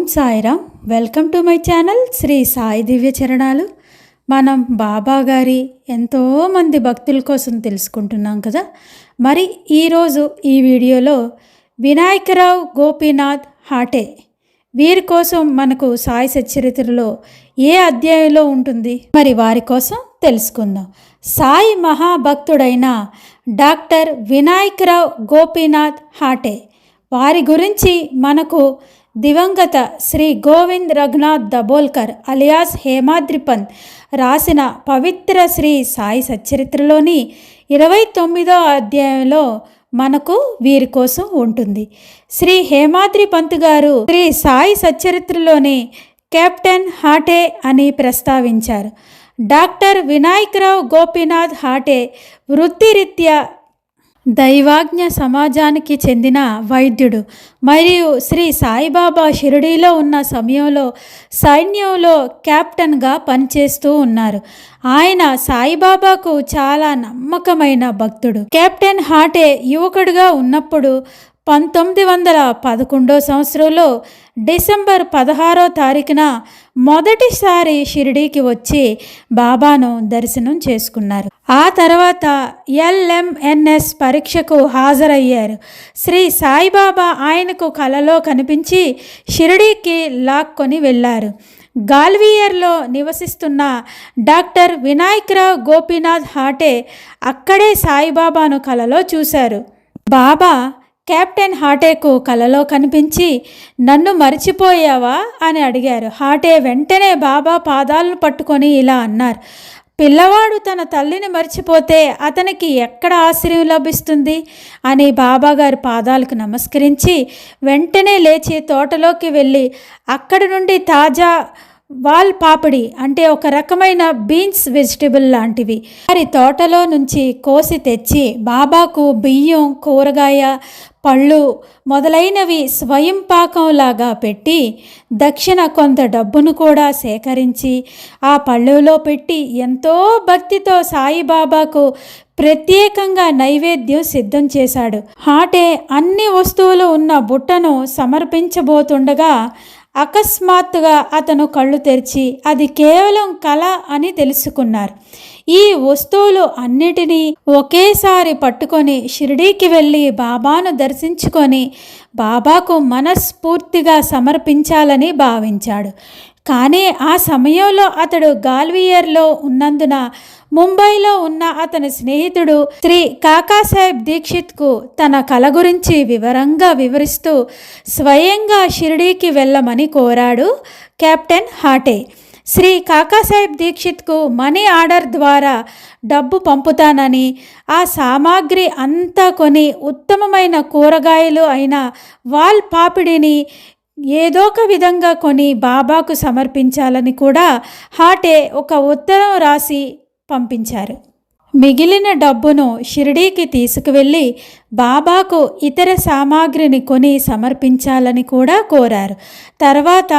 Om Sairam. Welcome to my channel Shri Sai Divya Charanalu. మనం బాబా గారి ఎంతోమంది భక్తుల కోసం తెలుసుకుంటున్నాం కదా. మరి ఈరోజు ఈ వీడియోలో వినాయకరావు గోపీనాథ్ హాటే వీరి కోసం మనకు సాయి సచ్చరిత్రలో ఏ అధ్యాయంలో ఉంటుంది, మరి వారి కోసం తెలుసుకుందాం. సాయి మహాభక్తుడైన డాక్టర్ వినాయకరావు గోపీనాథ్ హాటే వారి గురించి మనకు దివంగత శ్రీ గోవింద్ రఘునాథ్ దబోల్కర్ అలియాస్ హేమాద్రిపంత్ రాసిన పవిత్ర శ్రీ సాయి సచ్చరిత్రలోని 29వ అధ్యాయంలో మనకు వీరి కోసం ఉంటుంది. శ్రీ హేమాద్రిపంత్ గారు శ్రీ సాయి సచ్చరిత్రలోని కెప్టెన్ హాటే అని ప్రస్తావించారు. డాక్టర్ వినాయకరావు గోపీనాథ్ హాటే వృత్తిరీత్యా దైవాజ్ఞ సమాజానికి చెందిన వైద్యుడు మరియు శ్రీ సాయిబాబా షిరిడీలో ఉన్న సమయంలో సైన్యంలో కెప్టెన్గా పనిచేస్తూ ఉన్నారు. ఆయన సాయిబాబాకు చాలా నమ్మకమైన భక్తుడు. కెప్టెన్ హాటే యువకుడిగా ఉన్నప్పుడు 1911 సంవత్సరంలో డిసెంబర్ 16వ తారీఖున మొదటిసారి షిరిడీకి వచ్చి బాబాను దర్శనం చేసుకున్నారు. ఆ తర్వాత LMNS పరీక్షకు హాజరయ్యారు. శ్రీ సాయిబాబా ఆయనకు కలలో కనిపించి షిరిడీకి లాక్కొని వెళ్ళారు. గాల్వియర్లో నివసిస్తున్న డాక్టర్ వినాయకరావు గోపీనాథ్ హాటే అక్కడే సాయిబాబాను కలలో చూశారు. బాబా కెప్టెన్ హాటేకు కలలో కనిపించి నన్ను మర్చిపోయావా అని అడిగారు. హాటే వెంటనే బాబా పాదాలను పట్టుకొని ఇలా అన్నారు, పిల్లవాడు తన తల్లిని మర్చిపోతే అతనికి ఎక్కడ ఆశ్రయం లభిస్తుంది అని బాబాగారి పాదాలకు నమస్కరించి వెంటనే లేచి తోటలోకి వెళ్ళి అక్కడి నుండి తాజా వాల్ పాపిడి అంటే ఒక రకమైన బీన్స్ వెజిటబుల్ లాంటివి వారి తోటలో నుంచి కోసి తెచ్చి బాబాకు బియ్యం, కూరగాయ, పళ్ళు మొదలైనవి స్వయం పాకంలాగా పెట్టి దక్షిణ కొంత డబ్బును కూడా సేకరించి ఆ పళ్ళులో పెట్టి ఎంతో భక్తితో సాయిబాబాకు ప్రత్యేకంగా నైవేద్యం సిద్ధం చేశాడు. హాటే అన్ని వస్తువులు ఉన్న బుట్టను సమర్పించబోతుండగా అకస్మాత్తుగా అతను కళ్ళు తెరిచి అది కేవలం కళ అని తెలుసుకున్నారు. ఈ వస్తువులు అన్నిటినీ ఒకేసారి పట్టుకొని షిరిడీకి వెళ్ళి బాబాను దర్శించుకొని బాబాకు మనస్ఫూర్తిగా సమర్పించాలని భావించాడు. కానీ ఆ సమయంలో అతడు గాల్వియర్లో ఉన్నందున ముంబైలో ఉన్న అతని స్నేహితుడు శ్రీ కాకాసాహెబ్ దీక్షిత్కు తన కల గురించి వివరంగా వివరిస్తూ స్వయంగా షిరిడీకి వెళ్ళమని కోరాడు కెప్టెన్ హాటే. శ్రీ కాకాసాహెబ్ దీక్షిత్కు మనీ ఆర్డర్ ద్వారా డబ్బు పంపుతానని, ఆ సామాగ్రి అంతా కొని ఉత్తమమైన కూరగాయలు అయిన వాల్ పాపిడిని ఏదో ఒక విధంగా కొని బాబాకు సమర్పించాలని కూడా హాటే ఒక ఉత్తరం రాసి పంపించారు. మిగిలిన డబ్బును షిరిడీకి తీసుకువెళ్ళి బాబాకు ఇతర సామాగ్రిని కొని సమర్పించాలని కూడా కోరారు. తర్వాత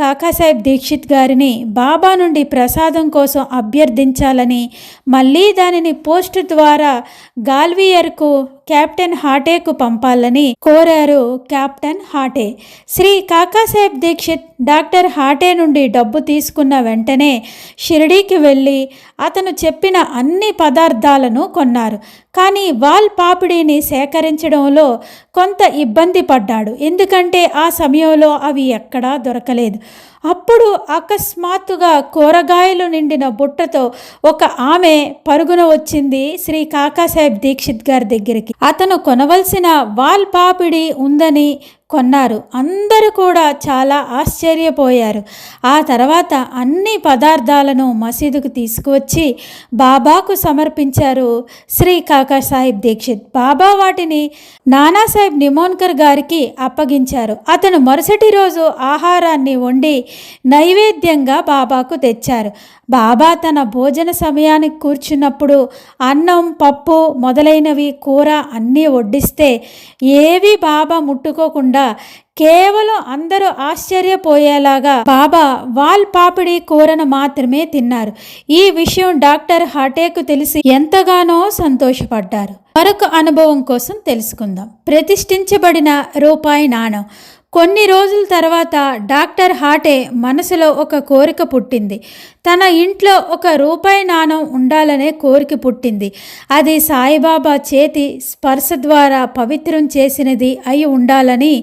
కాకాసాహెబ్ దీక్షిత్ గారిని బాబా నుండి ప్రసాదం కోసం అభ్యర్థించాలని, మళ్ళీ దానిని పోస్ట్ ద్వారా గాల్వియర్కు కెప్టెన్ హాటేకు పంపాలని కోరారు కెప్టెన్ హాటే. శ్రీ కాకాసాహెబ్ దీక్షిత్ డాక్టర్ హాటే నుండి డబ్బు తీసుకున్న వెంటనే షిరిడీకి వెళ్ళి అతను చెప్పిన అన్ని పదార్థాలను కొన్నారు. కానీ వాల్ పాపిడిని సేకరించడంలో కొంత ఇబ్బంది పడ్డాడు, ఎందుకంటే ఆ సమయంలో అవి ఎక్కడా దొరకలేదు. అప్పుడు అకస్మాత్తుగా కూరగాయలు నిండిన బుట్టతో ఒక ఆమె పరుగున వచ్చింది శ్రీ కాకాసాహెబ్ దీక్షిత్ గారి దగ్గరికి. అతను కొనవలసిన వాల్ పాపిడి ఉందని కొన్నారు. అందరూ కూడా చాలా ఆశ్చర్యపోయారు. ఆ తర్వాత అన్ని పదార్థాలను మసీదుకు తీసుకువచ్చి బాబాకు సమర్పించారు శ్రీ కాకాసాహెబ్ దీక్షిత్. బాబా వాటిని నానాసాహెబ్ నిమోన్కర్ గారికి అప్పగించారు. అతను మరుసటి రోజు ఆహారాన్ని వండి నైవేద్యంగా బాబాకు తెచ్చారు. బాబా తన భోజన సమయానికి కూర్చున్నప్పుడు అన్నం, పప్పు మొదలైనవి కూర అన్నీ వడ్డిస్తే ఏవి బాబా ముట్టుకోకుండా కేవలం అందరూ ఆశ్చర్యపోయేలాగా బాబా వాల్ పాపిడి కూరను మాత్రమే తిన్నారు. ఈ విషయం డాక్టర్ హాటేకు తెలిసి ఎంతగానో సంతోషపడ్డారు. మరొక అనుభవం కోసం తెలుసుకుందాం. ప్రతిష్ఠించబడిన రూపాయి నాణం కొన్ని రోజుల తర్వాత డాక్టర్ హాటే మనసులో ఒక కోరిక పుట్టింది. తన ఇంట్లో ఒక రూపాయి నాణం ఉండాలనే కోరిక పుట్టింది. అది సాయిబాబా చేతి స్పర్శ ద్వారా పవిత్రం చేసినది అయి ఉండాలని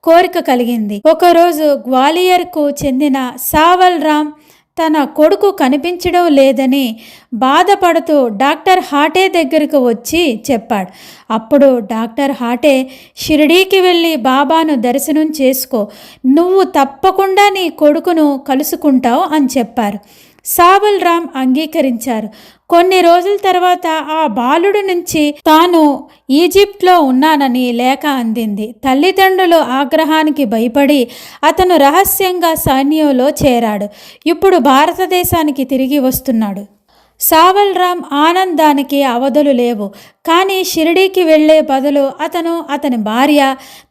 కోరిక కలిగింది. ఒకరోజు గ్వాలియర్కు చెందిన సావల్ రామ్ తన కొడుకు కనిపించడం లేదని బాధపడుతూ డాక్టర్ హాటే దగ్గరకు వచ్చి చెప్పాడు. అప్పుడు డాక్టర్ హాటే, షిరిడీకి వెళ్ళి బాబాను దర్శనం చేసుకో, నువ్వు తప్పకుండా నీ కొడుకును కలుసుకుంటావు అని చెప్పారు. సావల్ రామ్ అంగీకరించారు. కొన్ని రోజుల తర్వాత ఆ బాలుడి నుంచి తాను ఈజిప్ట్లో ఉన్నానని లేఖ అందింది. తల్లిదండ్రులు ఆగ్రహానికి భయపడి అతను రహస్యంగా సైన్యంలో చేరాడు. ఇప్పుడు భారతదేశానికి తిరిగి వస్తున్నాడు. సావల్ రామ్ ఆనందానికి అవధులు లేవు. కానీ షిరిడీకి వెళ్లే బదులు అతని భార్య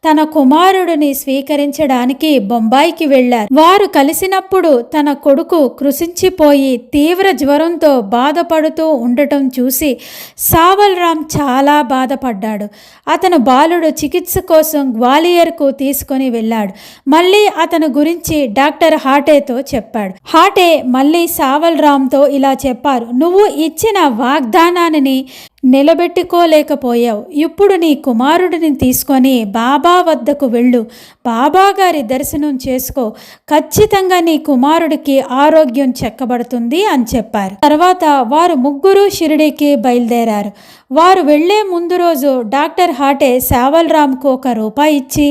తన కుమారుడిని స్వీకరించడానికి బొంబాయికి వెళ్లారు. వారు కలిసినప్పుడు తన కొడుకు కృషించిపోయి తీవ్ర జ్వరంతో బాధపడుతూ ఉండటం చూసి సావల్ రామ్ చాలా బాధపడ్డాడు. అతను బాలుడు చికిత్స కోసం గ్వాలియర్కు తీసుకొని వెళ్ళాడు. మళ్ళీ అతని గురించి డాక్టర్ హాటేతో చెప్పాడు. హాటే మళ్ళీ సావల్ రామ్తో ఇలా చెప్పారు, నువ్వు ఇచ్చిన వాగ్దానాన్ని నిలబెట్టుకోలేకపోయావు. ఇప్పుడు నీ కుమారుడిని తీసుకొని బాబా వద్దకు వెళ్ళు, బాబా గారి దర్శనం చేసుకో, ఖచ్చితంగా నీ కుమారుడికి ఆరోగ్యం చెక్కబడుతుంది అని చెప్పారు. తర్వాత వారు ముగ్గురు షిరిడీకి బయలుదేరారు. వారు వెళ్లే ముందు రోజు డాక్టర్ హాటే సావల్ రామ్కు ₹1 ఇచ్చి,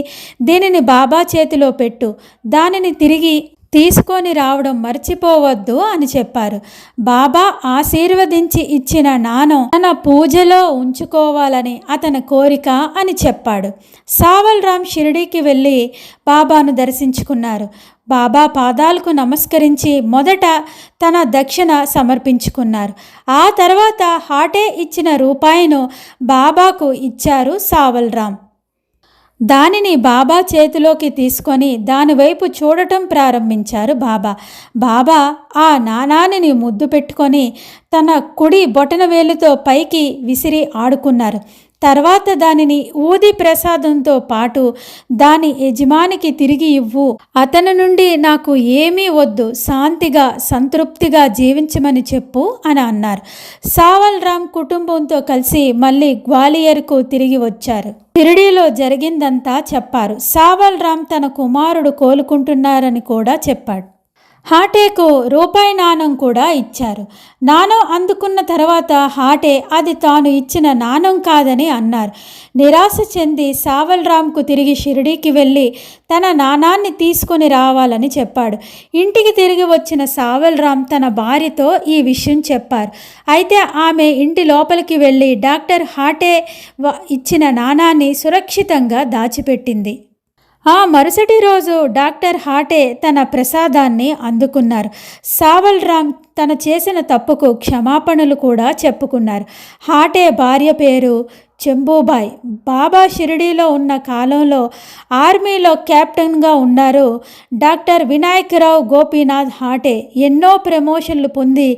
దీనిని బాబా చేతిలో పెట్టు, దానిని తిరిగి తీసుకొని రావడం మర్చిపోవద్దు అని చెప్పారు. బాబా ఆశీర్వదించి ఇచ్చిన నాణం తన పూజలో ఉంచుకోవాలని అతని కోరిక అని చెప్పాడు. సావల్ రామ్ షిరిడీకి వెళ్ళి బాబాను దర్శించుకున్నారు. బాబా పాదాలకు నమస్కరించి మొదట తన దక్షిణ సమర్పించుకున్నారు. ఆ తర్వాత హాటే ఇచ్చిన ₹1ను బాబాకు ఇచ్చారు సావల్ రామ్. దానిని బాబా చేతిలోకి తీసుకొని దానివైపు చూడటం ప్రారంభించారు బాబా ఆ నాణాన్ని ముద్దు పెట్టుకొని తన కుడి బొటనవేలుతో పైకి విసిరి ఆడుకున్నారు. తర్వాత దానిని ఊది ప్రసాదంతో పాటు దాని యజమానికి తిరిగి ఇవ్వు, అతని నుండి నాకు ఏమీ వద్దు, శాంతిగా సంతృప్తిగా జీవించమని చెప్పు అని అన్నారు. సావల్ రామ్ కుటుంబంతో కలిసి మళ్ళీ గ్వాలియర్కు తిరిగి వచ్చారు. షిరిడీలో జరిగిందంతా చెప్పారు. సావల్ రామ్ తన కుమారుడు కోలుకుంటున్నారని కూడా చెప్పాడు. హాటేకు ₹1 నాణం కూడా ఇచ్చారు. నాణం అందుకున్న తర్వాత హాటే అది తాను ఇచ్చిన నాణం కాదని అన్నారు. నిరాశ చెంది సావల్ రామ్కు తిరిగి షిరిడీకి వెళ్ళి తన నాణాన్ని తీసుకొని రావాలని చెప్పాడు. ఇంటికి తిరిగి వచ్చిన సావల్ రామ్ తన భార్యతో ఈ విషయం చెప్పారు. అయితే ఆమె ఇంటి లోపలికి వెళ్ళి డాక్టర్ హాటే ఇచ్చిన నాణాన్ని సురక్షితంగా దాచిపెట్టింది. ఆ మరుసటి రోజు డాక్టర్ హాటే తన ప్రసాదాన్ని అందుకున్నారు. సావల్ రామ్ తన చేసిన తప్పుకు క్షమాపణలు కూడా చెప్పుకున్నారు. హాటే భార్య పేరు చెంబూబాయ్. బాబా షిరిడీలో ఉన్న కాలంలో ఆర్మీలో కెప్టెన్గా ఉన్నారు. డాక్టర్ వినాయకరావు గోపీనాథ్ హాటే ఎన్నో ప్రమోషన్లు పొంది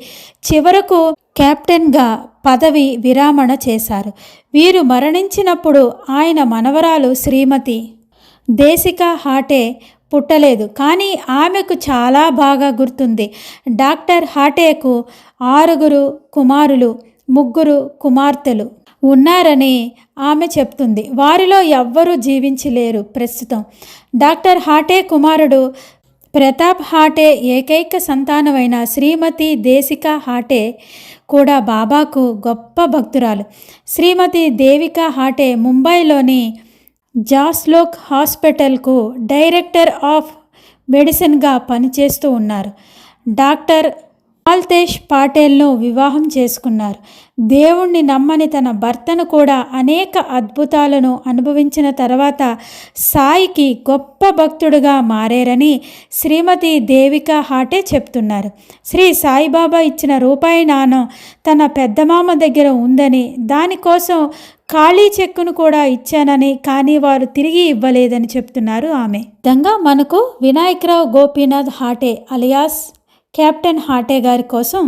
చివరకు కెప్టెన్గా పదవి విరామణ చేశారు. వీరు మరణించినప్పుడు ఆయన మనవరాలు శ్రీమతి దేశికా హాటే పుట్టలేదు, కానీ ఆమెకు చాలా బాగా గుర్తుంది. డాక్టర్ హాటేకు 6 కుమారులు 3 కుమార్తెలు ఉన్నారని ఆమె చెప్తుంది. వారిలో ఎవ్వరూ జీవించలేరు ప్రస్తుతం. డాక్టర్ హాటే కుమారుడు ప్రతాప్ హాటే ఏకైక సంతానమైన శ్రీమతి దేశికా హాటే కూడా బాబాకు గొప్ప భక్తురాలు. శ్రీమతి దేవికా హాటే ముంబైలోని జాస్లోక్ హాస్పిటల్కు డైరెక్టర్ ఆఫ్ మెడిసిన్గా పనిచేస్తూ ఉన్నారు. డాక్టర్ మాల్తేష్ పాటేల్ను వివాహం చేసుకున్నారు. దేవుణ్ణి నమ్మని తన భర్తను కూడా అనేక అద్భుతాలను అనుభవించిన తర్వాత సాయికి గొప్ప భక్తుడుగా మారేరని శ్రీమతి దేవికా హాటే చెప్తున్నారు. శ్రీ సాయిబాబా ఇచ్చిన ₹1 నాణం తన పెద్దమామ దగ్గర ఉందని, దానికోసం ఖాళీ చెక్కును కూడా ఇచ్చానని, కానీ వారు తిరిగి ఇవ్వలేదని చెప్తున్నారు ఆమె. విధంగా మనకు వినాయకరావు గోపీనాథ్ హాటే అలియాస్ కెప్టెన్ హాటే గారి కోసం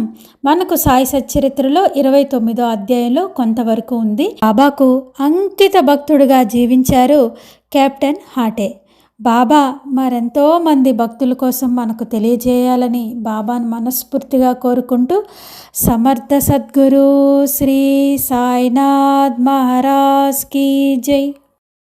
మనకు సాయి సచ్చరిత్రలో 29వ అధ్యాయంలో కొంతవరకు ఉంది. బాబాకు అంకిత భక్తుడిగా జీవించారు కెప్టెన్ హాటే. బాబా మరెంతో మంది భక్తుల కోసం మనకు తెలియజేయాలని బాబాను మనస్ఫూర్తిగా కోరుకుంటూ సమర్థ సద్గురు శ్రీ సాయినాథ్ మహారాజ్ కీ జై.